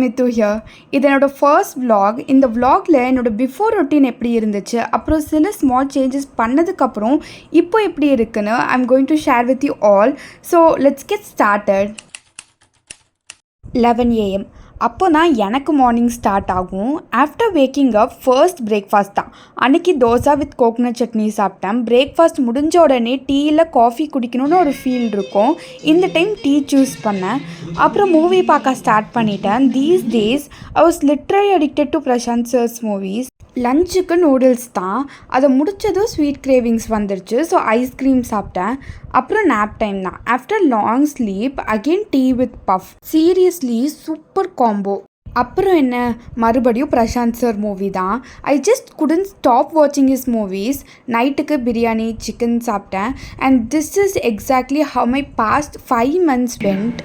Mithu here. இது என்னோட first vlog. இந்த vlogல என்னோட பிஃபோர் ரொட்டீன் எப்படி இருந்துச்சு, அப்புறம் சில ஸ்மால் சேஞ்சஸ் பண்ணதுக்கப்புறம் இப்போ எப்படி இருக்குன்னு I'm going to share with you all. So let's get started. 11 AM அப்போ தான் எனக்கு மார்னிங் ஸ்டார்ட் ஆகும். After waking up first breakfast தான். அன்றைக்கி தோசை வித் கோகனட் சட்னி சாப்பிட்டேன். பிரேக்ஃபாஸ்ட் முடிஞ்ச உடனே டீயில் காஃபி குடிக்கணும்னு ஒரு ஃபீல் இருக்கும். இந்த டைம் டீ சூஸ் பண்ணேன். அப்புறம் மூவி பார்க்க ஸ்டார்ட் பண்ணிட்டேன். These days I was literally addicted to Prashanth sir's movies. லஞ்சுக்கு நூடுல்ஸ் தான். அதை முடித்ததும் ஸ்வீட் கிரேவிங்ஸ் வந்துருச்சு. ஸோ ஐஸ்கிரீம் சாப்பிட்டேன். அப்புறம் நேப் டைம் தான். After long sleep again tea with puff. Seriously super combo. அப்புறம் என்ன, மறுபடியும் பிரசாந்த் சார் மூவி தான். ஐ ஜஸ்ட் குடன்ட் ஸ்டாப் வாட்சிங் ஹிஸ் மூவிஸ். நைட்டுக்கு பிரியாணி சிக்கன் சாப்பிட்டேன். And this is exactly how my past 5 months went.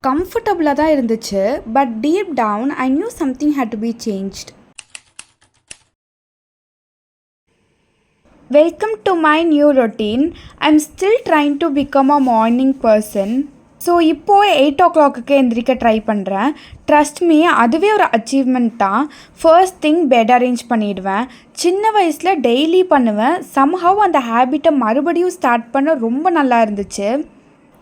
கம்ஃபர்டபுளாக தான் இருந்துச்சு. But deep down I knew something had to be changed. Welcome to my new routine. I am still trying to become a morning person. So இப்போது 8 o'clock எந்திரிக்க try பண்ணுறேன். Trust me, அதுவே ஒரு achievement தான். First thing bed arrange பண்ணிடுவேன். சின்ன வயசில் daily பண்ணுவேன். சம்ஹவ் அந்த ஹேபிட்டை மறுபடியும் ஸ்டார்ட் பண்ண ரொம்ப நல்லா இருந்துச்சு.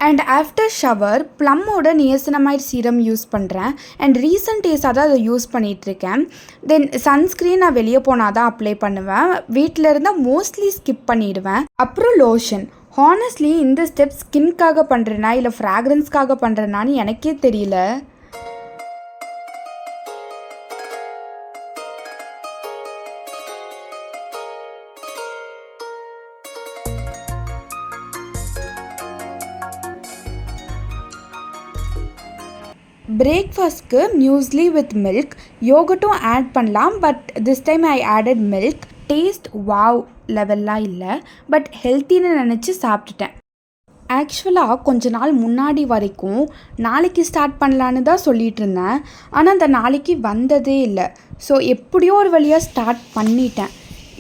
அண்ட் ஆஃப்டர் ஷவர் ப்ளம்மோட நியசனமைட் சீரம் யூஸ் பண்ணுறேன். அண்ட் ரீசன்ட் டேஸாக தான் அதை யூஸ் பண்ணிகிட்ருக்கேன். தென் சன்ஸ்க்ரீன் நான் வெளியே போனால் தான் அப்ளை பண்ணுவேன். வீட்டில் இருந்தால் மோஸ்ட்லி ஸ்கிப் பண்ணிவிடுவேன். அப்புறம் லோஷன். ஹானஸ்ட்லி இந்த ஸ்டெப் ஸ்கின்காக பண்ணுறேனா இல்லை ஃப்ராக்ரன்ஸ்க்காக பண்ணுறேனான்னு எனக்கே தெரியல. பிரேக்ஃபாஸ்ட்க்கு மியூஸ்லி வித் மில்க். யோகட்டும் ஆட் பண்ணலாம். But this time I added milk. Taste wow லெவல்லாம் இல்லை. பட் ஹெல்த்தின்னு நினச்சி சாப்பிட்டுட்டேன். ஆக்சுவலாக கொஞ்ச நாள் முன்னாடி வரைக்கும் நாளைக்கு ஸ்டார்ட் பண்ணலான்னு தான் சொல்லிகிட்டு இருந்தேன். ஆனால் அந்த நாளைக்கு வந்ததே இல்லை. ஸோ எப்படியோ ஒரு வழியாக ஸ்டார்ட் பண்ணிட்டேன்.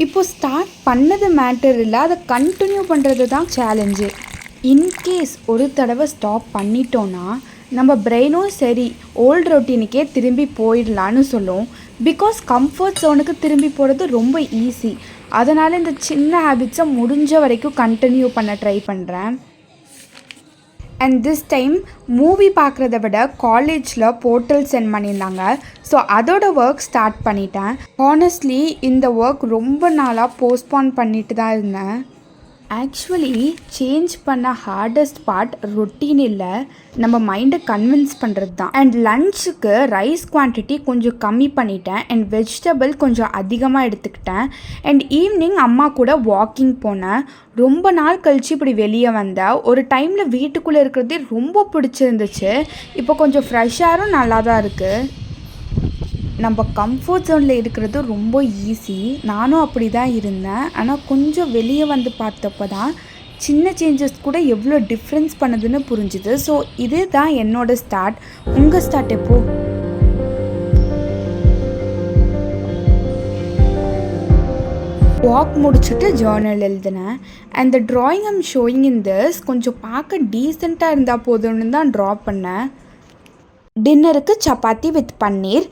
இப்போது ஸ்டார்ட் பண்ணது மேட்டர் இல்லை, அதை கண்டினியூ பண்ணுறது தான் சேலஞ்சு. இன்கேஸ் ஒரு தடவை ஸ்டாப் பண்ணிட்டோன்னா நம்ம பிரெயினும் சரி ஓல்டு ரொட்டீனுக்கே திரும்பி போயிடலான்னு சொல்லும். பிகாஸ் கம்ஃபர்ட் ஜோனுக்கு திரும்பி போகிறது ரொம்ப ஈஸி. அதனால் இந்த சின்ன ஹேபிட்ஸை முடிஞ்ச வரைக்கும் கண்டினியூ பண்ண ட்ரை பண்ணுறேன். அண்ட் திஸ் டைம் மூவி பார்க்குறத விட காலேஜில் போர்ட்டல் சென்ட் பண்ணியிருந்தாங்க. ஸோ அதோட ஒர்க் ஸ்டார்ட் பண்ணிட்டேன். ஹானஸ்ட்லி இந்த ஒர்க் ரொம்ப நாளாக போஸ்ட்பான் பண்ணிட்டு தான் இருந்தேன். ஆக்சுவலி சேஞ்ச் பண்ண ஹார்டஸ்ட் பார்ட் ரொட்டீன் இல்லை, நம்ம மைண்டை கன்வின்ஸ் பண்ணுறது தான். அண்ட் லஞ்சுக்கு ரைஸ் குவான்டிட்டி கொஞ்சம் கம்மி பண்ணிட்டேன். அண்ட் வெஜிடபிள் கொஞ்சம் அதிகமாக எடுத்துக்கிட்டேன். அண்ட் ஈவினிங் அம்மா கூட வாக்கிங் போனேன். ரொம்ப நாள் கழித்து இப்படி வெளியே வந்தேன். ஒரு டைமில் வீட்டுக்குள்ளே இருக்கிறதே ரொம்ப பிடிச்சிருந்துச்சு. இப்போ கொஞ்சம் ஃப்ரெஷ்ஷாகவும் நல்லா தான் இருக்குது. நம்ம கம்ஃபர்ட் ஜோனில் இருக்கிறது ரொம்ப ஈஸி. நானும் அப்படி தான் இருந்தேன். ஆனால் கொஞ்சம் வெளியே வந்து பார்த்தப்போ தான் சின்ன சேஞ்சஸ் கூட எவ்வளோ டிஃப்ரென்ஸ் பண்ணுதுன்னு புரிஞ்சுது. ஸோ இது தான் என்னோடய ஸ்டார்ட். உங்கள் ஸ்டார்ட் எப்போ? வாக் முடிச்சுட்டு ஜேர்னல் எழுதினேன். And the drawing I'm showing in this கொஞ்சம் பார்க்க டீசெண்டாக இருந்தால் போதும்னு தான் ட்ரா பண்ணேன். டின்னருக்கு சப்பாத்தி வித் பன்னீர்.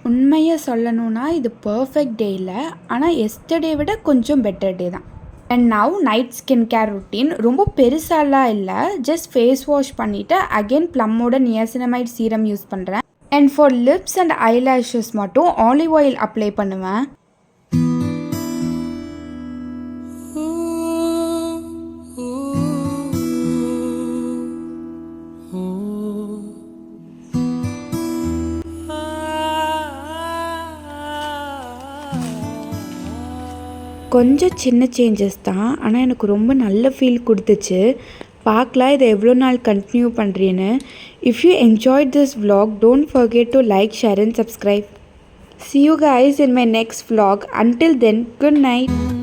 உண்மையை சொல்லணுன்னா இது பர்ஃபெக்ட் டே இல்லை, ஆனால் எஸ்டர்டே விட கொஞ்சம் பெட்டர் டே தான். And now night skin care routine. ரொம்ப பெருசாலாம் இல்லை, ஜஸ்ட் ஃபேஸ் வாஷ் பண்ணிவிட்டு அகெயின் ப்ளம்மோட நியசனமைட் சீரம் யூஸ் பண்ணுறேன். And for lips and eyelashes மட்டும் ஆலிவ் ஆயில் அப்ளை பண்ணுவேன். கொஞ்சம் சின்ன சேஞ்சஸ் தான், ஆனால் எனக்கு ரொம்ப நல்ல ஃபீல் கொடுத்துச்சு. பார்க்கலாம் இதை எவ்வளோ நாள் கண்டினியூ பண்ணுறேன்னு. If you enjoyed this vlog, don't forget to like, share and subscribe. See you guys in my next vlog. Until then, good night.